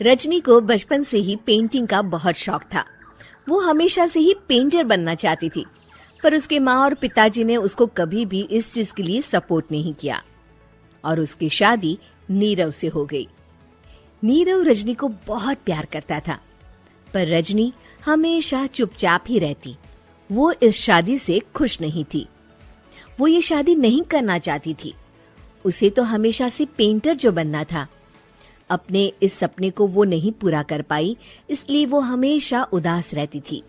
रजनी को बचपन से ही पेंटिंग का बहुत शौक था। वो हमेशा से ही पेंटर बनना चाहती थी, पर उसके माँ और पिताजी ने उसको कभी भी इस चीज के लिए सपोर्ट नहीं किया और उसकी शादी नीरव से हो गई। नीरव रजनी को बहुत प्यार करता था, पर रजनी हमेशा चुपचाप ही रहती। वो इस शादी से खुश नहीं थी। वो ये शादी नहीं करना चाहती थी। उसे तो हमेशा से पेंटर जो बनना था। अपने इस सपने को वो नहीं पूरा कर पाई, इसलिए वो हमेशा उदास रहती थी।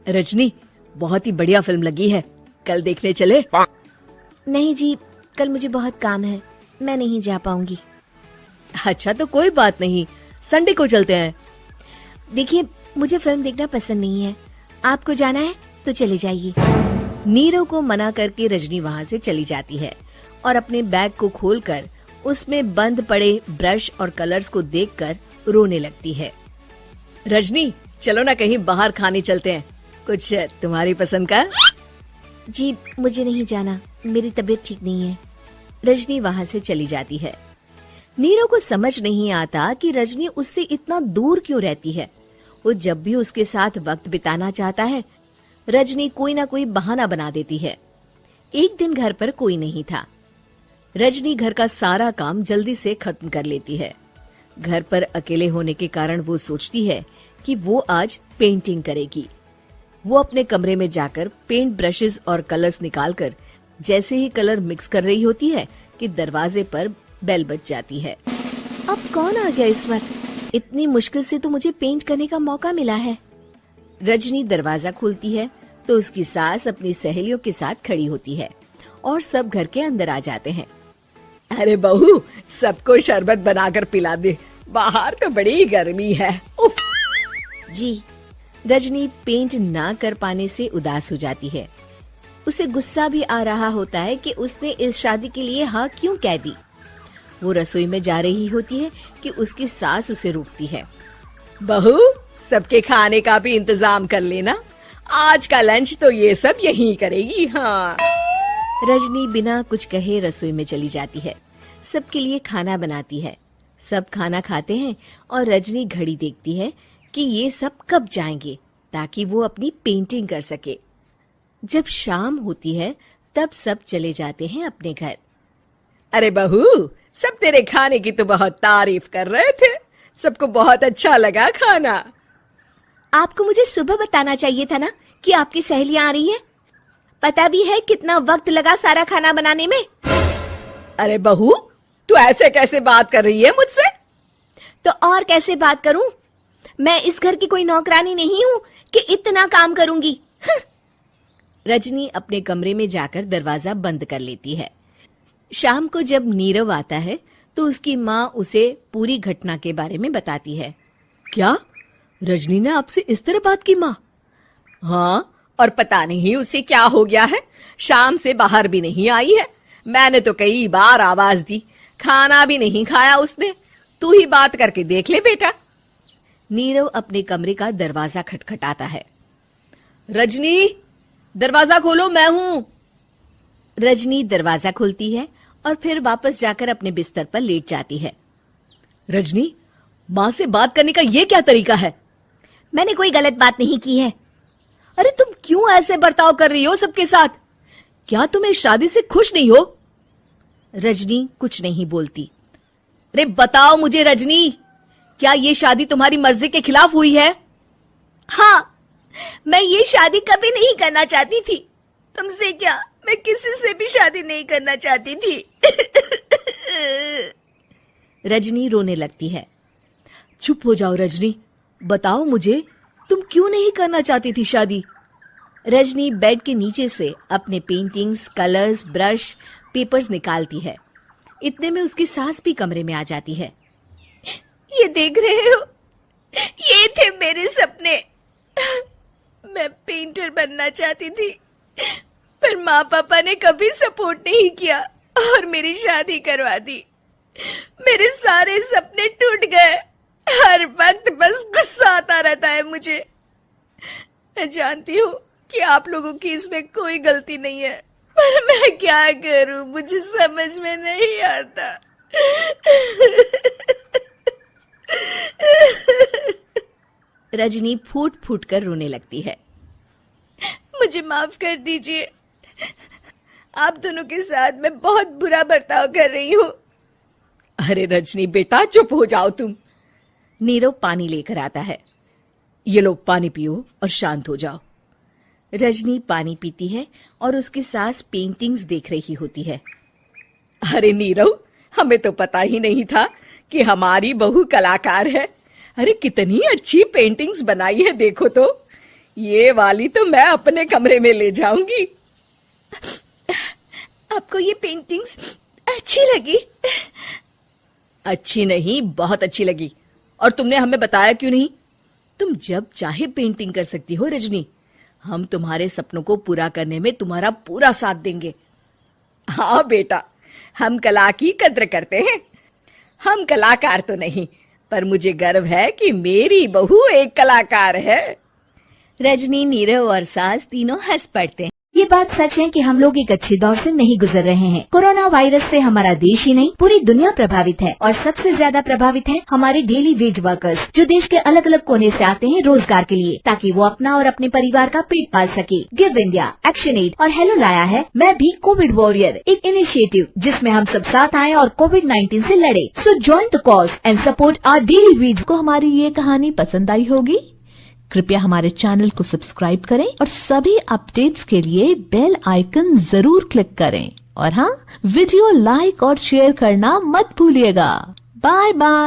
रजनी, बहुत ही बढ़िया फिल्म लगी है, कल देखने चले? नहीं जी, कल मुझे बहुत काम है, मैं नहीं जा पाऊंगी। अच्छा तो कोई बात नहीं, संडे को चलते हैं। देखिए, मुझे फिल्म देखना पसंद नहीं है। आपको जाना है तो चले जाइए। नीरव को मना करके रजनी वहाँ से चली जाती है और अपने बैग को खोलकर उसमें बंद पड़े ब्रश और कलर्स को देखकर रोने लगती है। रजनी, चलो ना कहीं बाहर खाने चलते हैं, कुछ तुम्हारी पसंद का। जी, मुझे नहीं जाना, मेरी तबीयत ठीक नहीं है। रजनी वहाँ से चली जाती है। नीरव को समझ नहीं आता कि रजनी उससे इतना दूर क्यों रहती है। वो जब भी उसके साथ वक्त बिताना चाहता है, रजनी कोई ना कोई बहाना बना देती है। एक दिन घर पर कोई नहीं था। रजनी घर का सारा काम जल्दी से खत्म कर लेती है। घर पर अकेले होने के कारण वो सोचती है कि वो आज पेंटिंग करेगी। वो अपने कमरे में जाकर पेंट ब्रशेस और कलर्स निकालकर जैसे ही कलर मिक्स कर रही होती है कि दरवाजे पर बेल बज जाती है। अब कौन आ गया इस वक्त? इतनी मुश्किल से तो मुझे पेंट करने का मौका मिला है। रजनी दरवाजा खोलती है तो उसकी सास अपनी सहेलियों के साथ खड़ी होती है और सब घर के अंदर आ जाते हैं। अरे बहू, सबको शरबत बनाकर पिला दे, बाहर तो बड़ी गर्मी है। उफ। जी। रजनी पेंट ना कर पाने से उदास हो जाती है। उसे गुस्सा भी आ रहा होता है कि उसने इस शादी के लिए हाँ क्यों कह दी। वो रसोई में जा रही होती है कि उसकी सास उसे रोकती है। बहू, सबके खाने का भी इंतजाम कर लेना, आज का लंच तो ये सब यहीं करेगी। हाँ। रजनी बिना कुछ कहे रसोई में चली जाती है। सबके लिए खाना बनाती है। सब खाना खाते हैं और रजनी घड़ी देखती है कि ये सब कब जाएंगे ताकि वो अपनी पेंटिंग कर सके। जब शाम होती है तब सब चले जाते हैं अपने घर। अरे बहू, सब तेरे खाने की तो बहुत तारीफ कर रहे थे, सबको बहुत अच्छा लगा खाना। आपको मुझे सुबह बताना चाहिए था ना कि आपकी सहेलियां आ रही हैं। पता भी है कितना वक्त लगा सारा खाना बनाने में। अरे बहू, तू ऐसे कैसे बात कर रही है मुझसे? तो और कैसे बात करूं? मैं इस घर की कोई नौकरानी नहीं हूं कि इतना काम करूंगी। रजनी अपने कमरे में जाकर दरवाजा बंद कर लेती है। शाम को जब नीरव आता है तो उसकी माँ उसे पूरी घटना के बारे में बताती है। क्या रजनी ने आपसे इस तरह बात की माँ? हाँ, और पता नहीं उसे क्या हो गया है, शाम से बाहर भी नहीं आई है। मैंने तो कई बार आवाज दी, खाना भी नहीं खाया उसने। तू ही बात करके देख ले बेटा। नीरव अपने कमरे का दरवाजा खटखटाता है। रजनी, दरवाजा खोलो, मैं हूं। रजनी दरवाजा खोलती है और फिर वापस जाकर अपने बिस्तर पर लेट जाती है। रजनी, माँ से बात करने का ये क्या तरीका है? मैंने कोई गलत बात नहीं की है। अरे तुम क्यों ऐसे बर्ताव कर रही हो सबके साथ? क्या तुम इस शादी से खुश नहीं हो? रजनी कुछ नहीं बोलती। अरे बताओ मुझे रजनी, क्या ये शादी तुम्हारी मर्जी के खिलाफ हुई है? हाँ, मैं ये शादी कभी नहीं करना चाहती थी। तुमसे क्या, मैं किसी से भी शादी नहीं करना चाहती थी। रजनी रोने लगती है। चुप हो जाओ रजनी, बताओ मुझे, तुम क्यों नहीं करना चाहती थी शादी? रजनी बेड के नीचे से अपने पेंटिंग्स, कलर्स, ब्रश, पेपर्स निकालती है। इतने में उसकी सास भी कमरे में आ जाती है। ये देख रहे हो, ये थे मेरे सपने। मैं पेंटर बनना चाहती थी, पर माँ पापा ने कभी सपोर्ट नहीं किया और मेरी शादी करवा दी। मेरे सारे सपने टूट गए। हर वक्त बस गुस्सा आता रहता है मुझे। मैं जानती हूँ कि आप लोगों की इसमें कोई गलती नहीं है, पर मैं क्या करूं, मुझे समझ में नहीं आता। रजनी फूट फूट कर रोने लगती है। मुझे माफ कर दीजिए, आप दोनों के साथ मैं बहुत बुरा बर्ताव कर रही हूँ। अरे रजनी बेटा चुप हो जाओ तुम। नीरव पानी लेकर आता है। ये लो पानी पियो और शांत हो जाओ। रजनी पानी पीती है और उसकी सास पेंटिंग्स देख रही होती है। अरे नीरव, हमें तो पता ही नहीं था कि हमारी बहू कलाकार है। अरे कितनी अच्छी पेंटिंग्स बनाई है, देखो तो। ये वाली तो मैं अपने कमरे में ले जाऊंगी। आपको ये पेंटिंग्स अच्छी लगी? अच्छी नहीं, बहुत अच्छी लगी। और तुमने हमें बताया क्यों नहीं? तुम जब चाहे पेंटिंग कर सकती हो रजनी। हम तुम्हारे सपनों को पूरा करने में तुम्हारा पूरा साथ देंगे। हाँ बेटा, हम कला की कद्र करते हैं। हम कलाकार तो नहीं, पर मुझे गर्व है कि मेरी बहू एक कलाकार है। रजनी, नीरव और सास तीनों हंस पड़ते हैं। ये बात सच है कि हम लोग एक अच्छे दौर से नहीं गुजर रहे हैं। कोरोना वायरस से हमारा देश ही नहीं पूरी दुनिया प्रभावित है और सबसे ज्यादा प्रभावित है हमारे डेली वेज वर्कर्स, जो देश के अलग अलग कोने से आते हैं रोजगार के लिए, ताकि वो अपना और अपने परिवार का पेट पाल सके। गिव इंडिया, एक्शन एड और हेलो लाया है मैं भी कोविड वॉरियर, एक इनिशिएटिव जिसमें हम सब साथ आए और कोविड-19 से लड़े। So join the cause and support our daily wage. को हमारी ये कहानी पसंद आई होगी। कृपया हमारे चैनल को सब्सक्राइब करें और सभी अपडेट्स के लिए बेल आइकन जरूर क्लिक करें। और हाँ, वीडियो लाइक और शेयर करना मत भूलिएगा। Bye bye.